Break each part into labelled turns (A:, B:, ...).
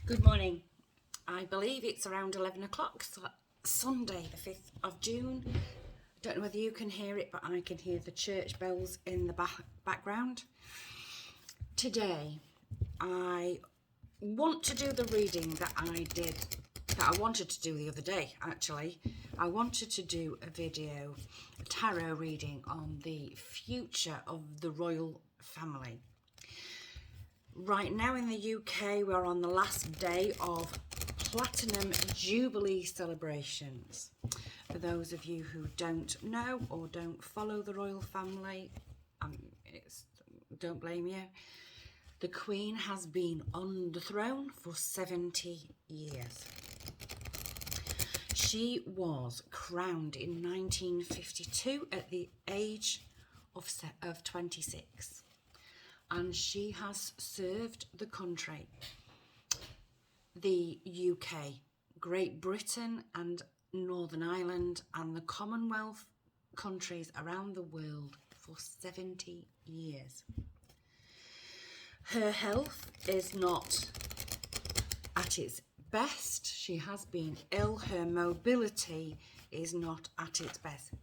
A: Good morning. I believe it's around 11 o'clock, Sunday the 5th of June. I don't know whether you can hear it, but I can hear the church bells in the background. Today, I want to do the reading that I wanted to do the other day, actually. I wanted to do a video, a tarot reading on the future of the royal family. Right now in the UK, we're on the last day of Platinum Jubilee celebrations. For those of you who don't know or don't follow the royal family, don't blame you. The Queen has been on the throne for 70 years. She was crowned in 1952 at the age of 26. And she has served the country, the UK, Great Britain and Northern Ireland and the Commonwealth countries around the world for 70 years. Her health is not at its best. She has been ill. Her mobility is not at its best.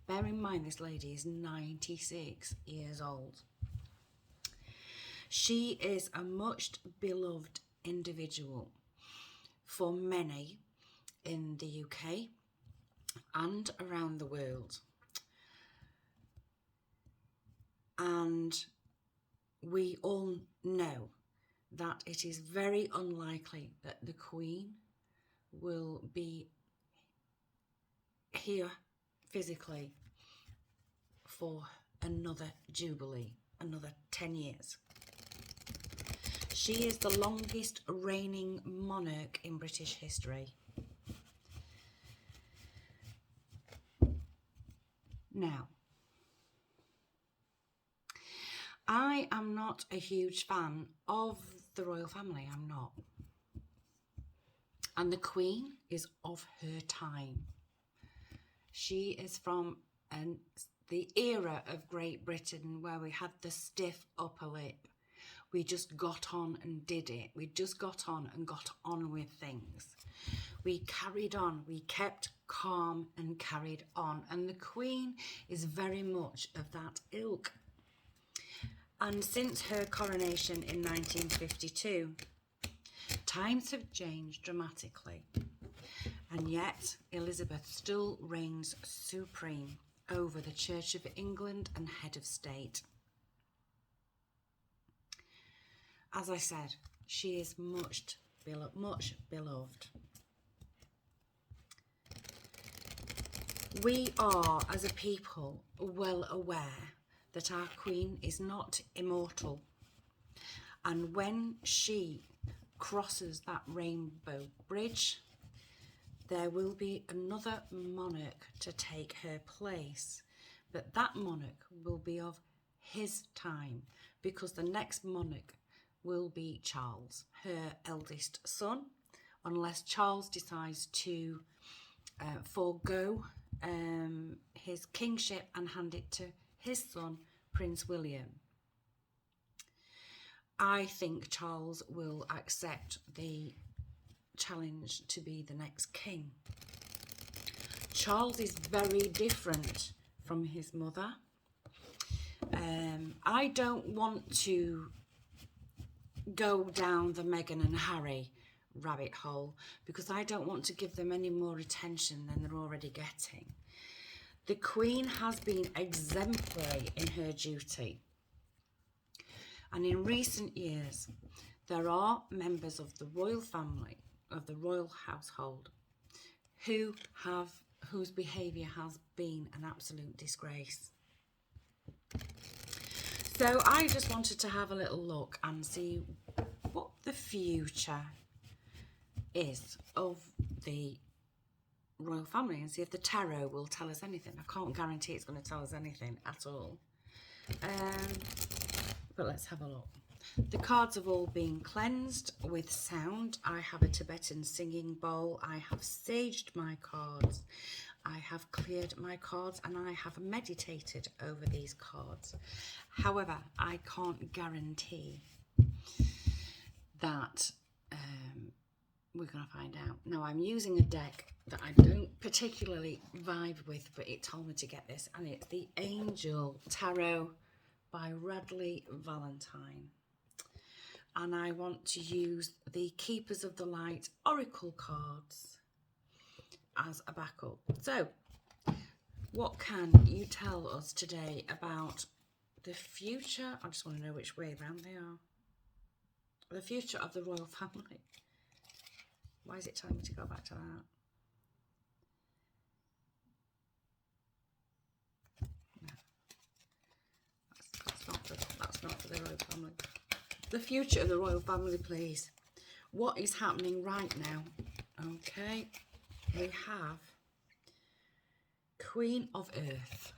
A: Bear in mind, this lady is 96 years old. She is a much beloved individual for many in the UK and around the world. And we all know that it is very unlikely that the Queen will be here physically for another Jubilee, another 10 years. She is the longest reigning monarch in British history. Now, I am not a huge fan of the royal family, I'm not. And the Queen is of her time. She is from the era of Great Britain where we had the stiff upper lip. We just got on and did it. We just got on and got on with things. We carried on. We kept calm and carried on. And the Queen is very much of that ilk. And since her coronation in 1952, times have changed dramatically. And yet, Elizabeth still reigns supreme over the Church of England and head of state. As I said, she is much beloved. We are, as a people, well aware that our Queen is not immortal. And when she crosses that rainbow bridge, there will be another monarch to take her place. But that monarch will be of his time, because the next monarch will be Charles, her eldest son, unless Charles decides to forego his kingship and hand it to his son, Prince William. I think Charles will accept the challenge to be the next king. Charles is very different from his mother. I don't want to go down the Meghan and Harry rabbit hole because I don't want to give them any more attention than they're already getting. The Queen has been exemplary in her duty. And in recent years, there are members of the royal family, of the royal household, whose behaviour has been an absolute disgrace. So I just wanted to have a little look and see what the future is of the royal family and see if the tarot will tell us anything. I can't guarantee it's going to tell us anything at all. But let's have a look. The cards have all been cleansed with sound. I have a Tibetan singing bowl. I have saged my cards. I have cleared my cards and I have meditated over these cards. However, I can't guarantee that We're going to find out. Now, I'm using a deck that I don't particularly vibe with, but it told me to get this, and it's the Angel Tarot by Radley Valentine. And I want to use the Keepers of the Light Oracle cards as a backup. So, what can you tell us today about the future? I just want to know which way around they are. The future of the royal family. Why is it telling me to go back to that? No. That's not for the royal family. The future of the royal family, please. What is happening right now? Okay. We have Queen of Earth.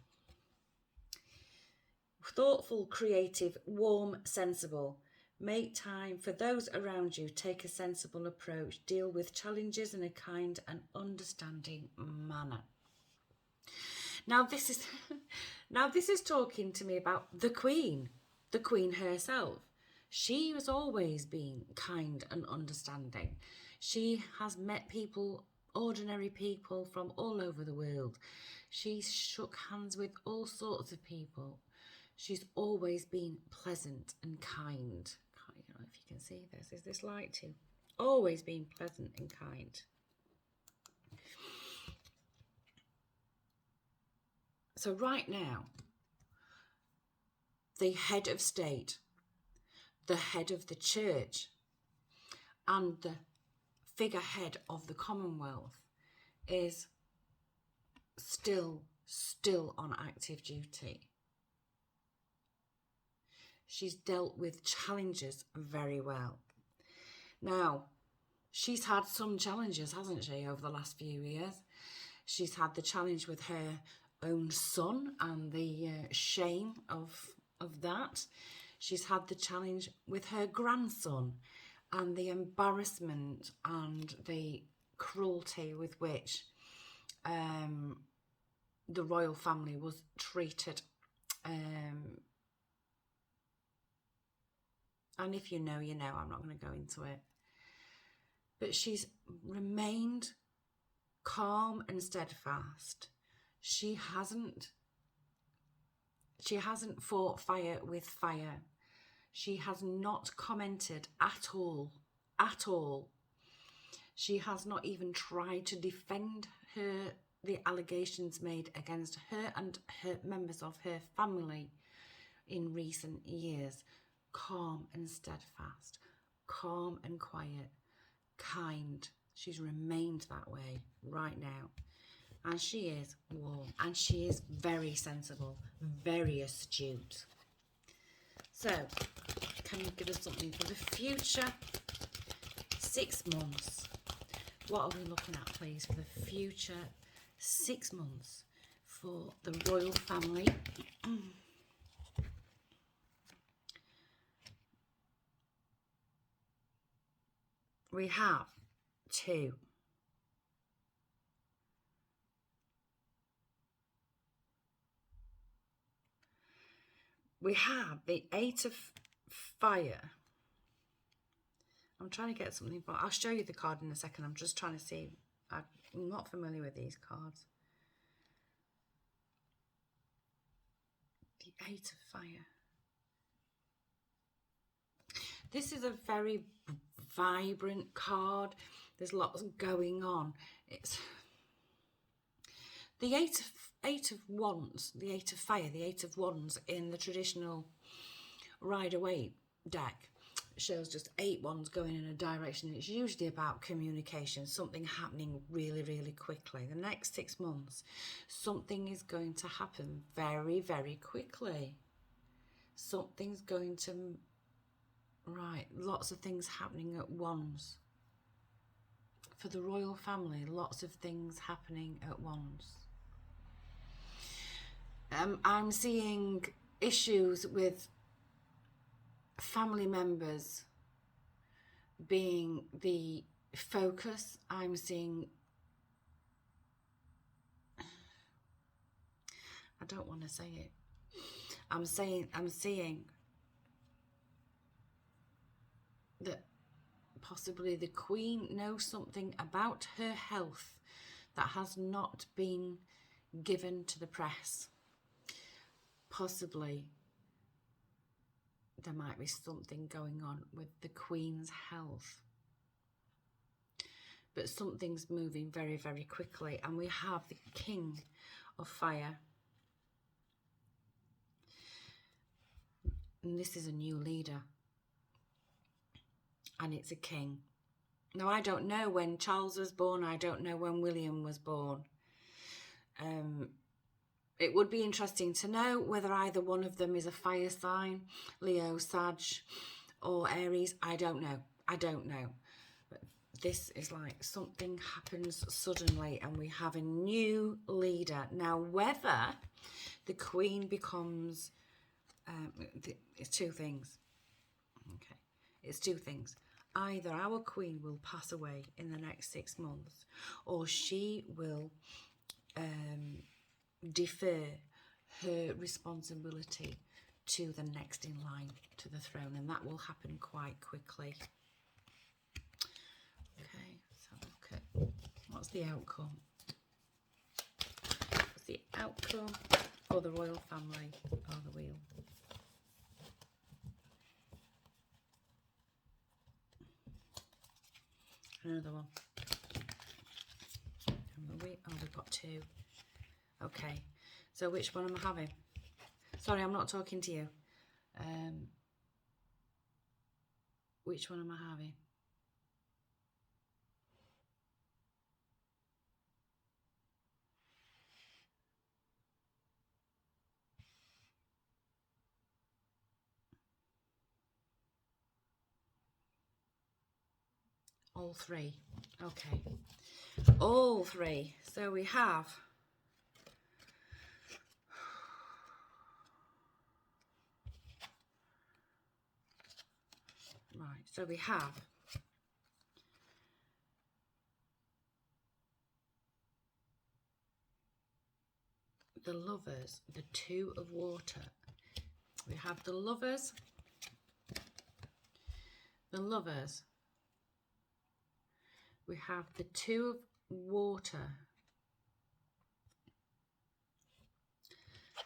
A: Thoughtful, creative, warm, sensible. Make time for those around you. Take a sensible approach. Deal with challenges in a kind and understanding manner. Now this is talking to me about the Queen herself. She has always been kind and understanding. She has met people, ordinary people from all over the world. She's shook hands with all sorts of people. She's always been pleasant and kind. I don't know if you can see this. Is this light too? Always been pleasant and kind. So right now, the head of state, the head of the church, and the figurehead of the Commonwealth is still on active duty. She's dealt with challenges very well. Now, she's had some challenges, hasn't she, over the last few years? She's had the challenge with her own son and the shame of that. She's had the challenge with her grandson and the embarrassment and the cruelty with which the royal family was treated. And if you know, you know. I'm not going to go into it. But she's remained calm and steadfast. She hasn't fought fire with fire. She has not commented at all. She has not even tried to defend the allegations made against her and her members of her family in recent years. Calm and steadfast, calm and quiet, kind. She's remained that way right now. And she is warm, and she is very sensible, very astute. So, can you give us something for the future? 6 months. What are we looking at, please, for the future 6 months for the royal family? We have 2. We have the 8 of Fire. I'm trying to get something, but I'll show you the card in a second. I'm just trying to see. I'm not familiar with these cards. The 8 of Fire. This is a very vibrant card. There's lots going on. It's the eight of Wands, the 8 of Fire, the 8 of Wands in the traditional Rider-Waite deck shows just 8 wands going in a direction. It's usually about communication, something happening really, really quickly. The next 6 months, something is going to happen very, very quickly. Something's going to, lots of things happening at once. For the royal family, lots of things happening at once. I'm seeing issues with family members being the focus. I'm seeing, I don't want to say it. I'm seeing that possibly the Queen knows something about her health that has not been given to the press. Possibly there might be something going on with the Queen's health. But something's moving very, very quickly. And we have the King of Fire. And this is a new leader. And it's a king. Now, I don't know when Charles was born. I don't know when William was born. It would be interesting to know whether either one of them is a fire sign, Leo, Sag, or Aries. I don't know. I don't know. But this is like something happens suddenly and we have a new leader. Now, whether the Queen becomes... it's two things. Okay. It's two things. Either our Queen will pass away in the next 6 months, or she will defer her responsibility to the next in line to the throne, and that will happen quite quickly. Okay, let's have a look at what's the outcome. What's the outcome for the royal family on the wheel? Another one. Oh, we've got two. Okay, so which one am I having? Sorry, I'm not talking to you. Which one am I having? All three. Okay. All three. So we have... Right, so we have... the Lovers, the Two of Water. We have the Lovers. The Lovers. We have the Two of Water.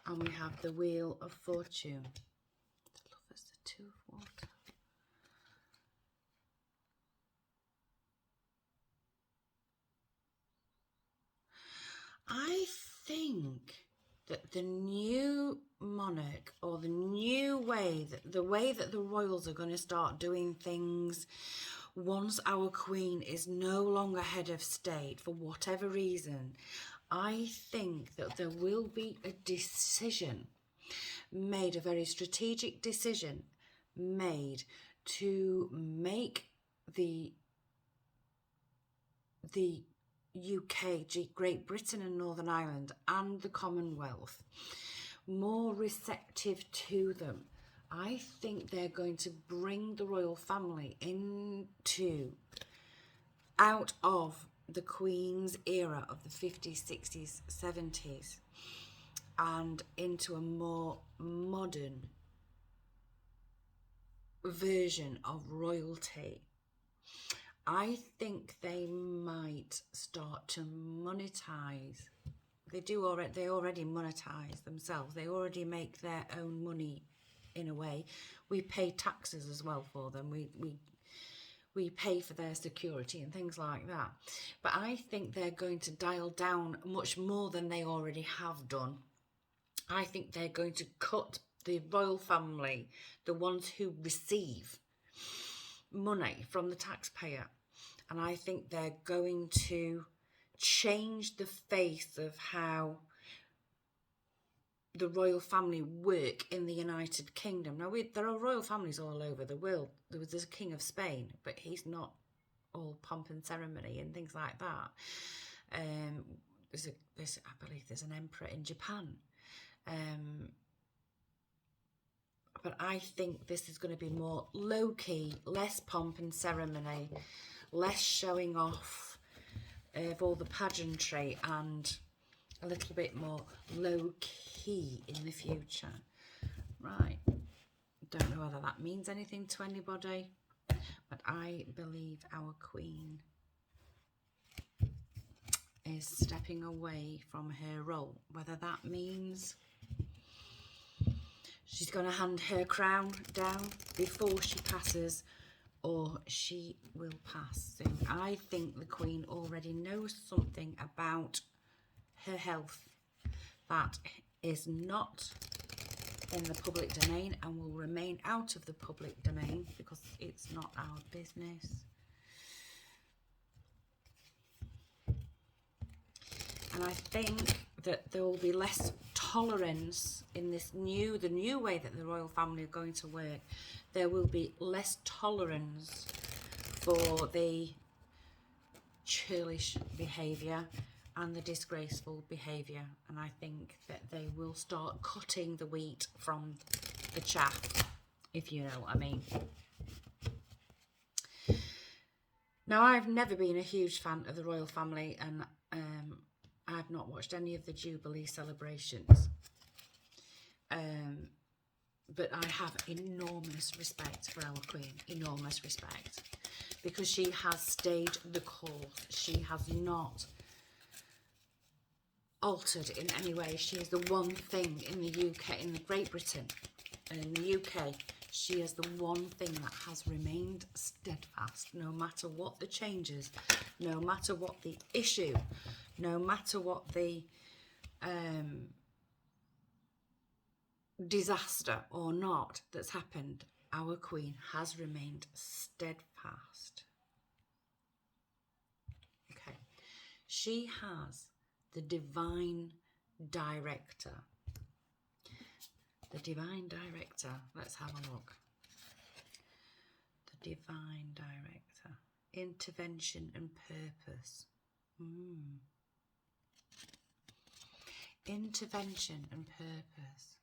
A: And we have the Wheel of Fortune. The Lovers, the Two of Water. I think that the new monarch, or the new way, the way that the royals are going to start doing things once our Queen is no longer head of state for whatever reason, I think that there will be a decision made, a very strategic decision made to make the UK, Great Britain and Northern Ireland and the Commonwealth more receptive to them. I think they're going to bring the royal family out of the Queen's era of the 50s, 60s, 70s and into a more modern version of royalty. I think they might start to monetize. They already monetize themselves. They already make their own money in a way. We pay taxes as well for them. We pay for their security and things like that. But I think they're going to dial down much more than they already have done. I think they're going to cut the royal family, the ones who receive money from the taxpayer. And I think they're going to change the face of how the royal family work in the United Kingdom. Now, there are royal families all over the world. There's a King of Spain, but he's not all pomp and ceremony and things like that. I believe there's an emperor in Japan. But I think this is going to be more low-key, less pomp and ceremony, less showing off of all the pageantry, and a little bit more low-key in the future. Right. Don't know whether that means anything to anybody, But I believe our Queen is stepping away from her role. Whether that means she's going to hand her crown down before she passes, or she will pass soon. I think the Queen already knows something about her health that is not in the public domain and will remain out of the public domain because it's not our business. And I think that there will be less tolerance in this the new way that the royal family are going to work. There will be less tolerance for the churlish behaviour and the disgraceful behaviour. And I think that they will start cutting the wheat from the chaff, if you know what I mean. Now, I've never been a huge fan of the royal family, and I've not watched any of the Jubilee celebrations. But I have enormous respect for our Queen, enormous respect, because she has stayed the course. She has not altered in any way. She is the one thing in the UK, in Great Britain, and in the UK, she is the one thing that has remained steadfast, no matter what the changes, no matter what the issue, no matter what the disaster or not that's happened. Our Queen has remained steadfast. Okay, she has the divine director. The divine director, let's have a look. The divine director, intervention and purpose. Intervention and purpose.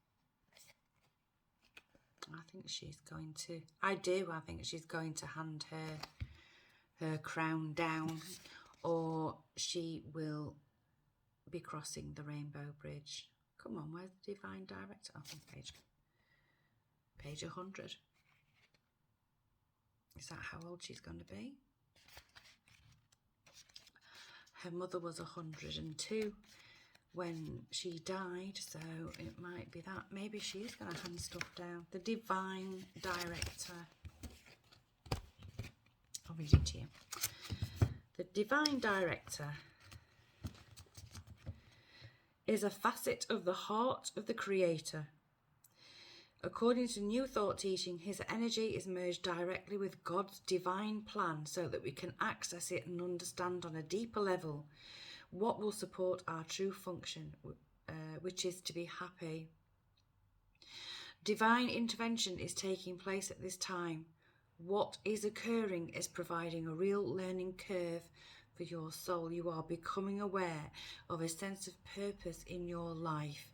A: I think she's going to, I think she's going to hand her crown down, or she will be crossing the Rainbow Bridge. Come on, where's the divine director? Oh, page 100. Is that how old she's going to be? Her mother was 102 when she died, so it might be that. Maybe she's going to hand stuff down. The divine director. I'll read it to you. The divine director is a facet of the heart of the Creator. According to New Thought teaching, his energy is merged directly with God's divine plan so that we can access it and understand on a deeper level what will support our true function, which is to be happy. Divine intervention is taking place at this time. What is occurring is providing a real learning curve for your soul. You are becoming aware of a sense of purpose in your life.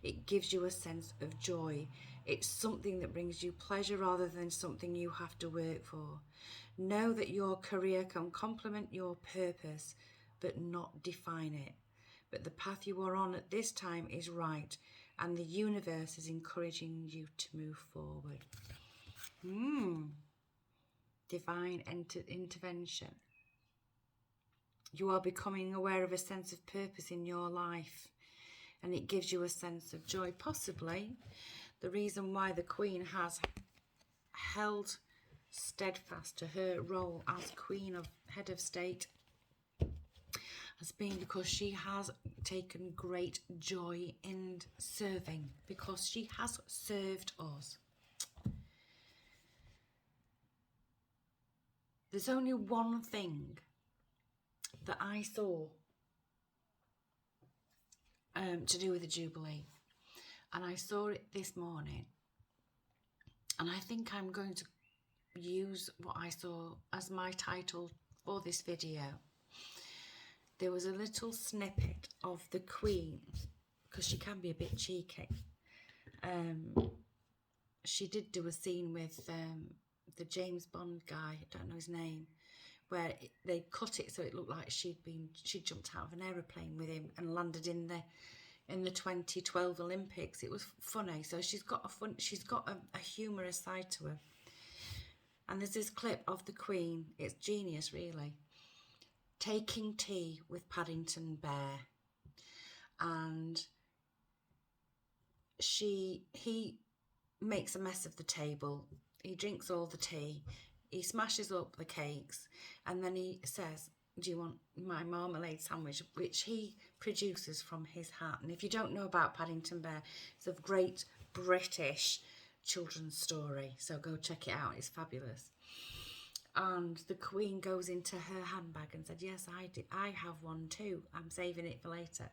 A: It gives you a sense of joy. It's something that brings you pleasure rather than something you have to work for. Know that your career can complement your purpose, but not define it. But the path you are on at this time is right, and the universe is encouraging you to move forward. Divine intervention. You are becoming aware of a sense of purpose in your life, and it gives you a sense of joy. Possibly the reason why the Queen has held steadfast to her role as Queen of Head of State has been because she has taken great joy in serving, because she has served us. There's only one thing that I saw to do with the Jubilee, and I saw it this morning, and I think I'm going to use what I saw as my title for this video. There was a little snippet of the Queen, because she can be a bit cheeky. She did do a scene with the James Bond guy, I don't know his name, where they cut it so it looked like she'd jumped out of an aeroplane with him and landed in the 2012 Olympics. It was funny. So she's got a humorous side to her. And there's this clip of the Queen. It's genius, really. Taking tea with Paddington Bear. And he makes a mess of the table. He drinks all the tea. He smashes up the cakes. And then he says, do you want my marmalade sandwich? Which he produces from his hat. And if you don't know about Paddington Bear, it's a great British children's story. So go check it out. It's fabulous. And the Queen goes into her handbag and said, yes, I have one too. I'm saving it for later.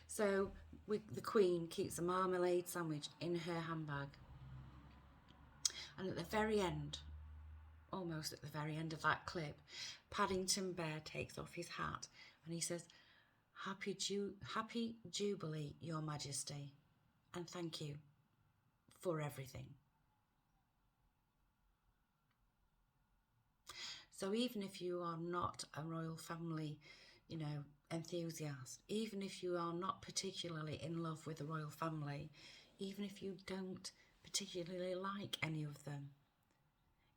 A: So the Queen keeps a marmalade sandwich in her handbag. And at the very end, almost at the very end of that clip, Paddington Bear takes off his hat and he says, Happy Jubilee, Your Majesty, and thank you for everything. So even if you are not a royal family, enthusiast, even if you are not particularly in love with the royal family, even if you don't particularly like any of them,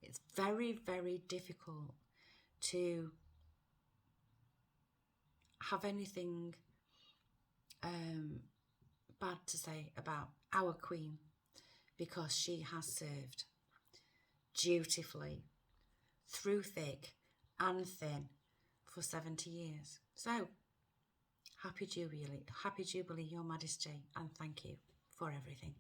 A: it's very, very difficult to have anything bad to say about our Queen, because she has served dutifully through thick and thin for 70 years. So, Happy Jubilee, Your Majesty, and thank you for everything.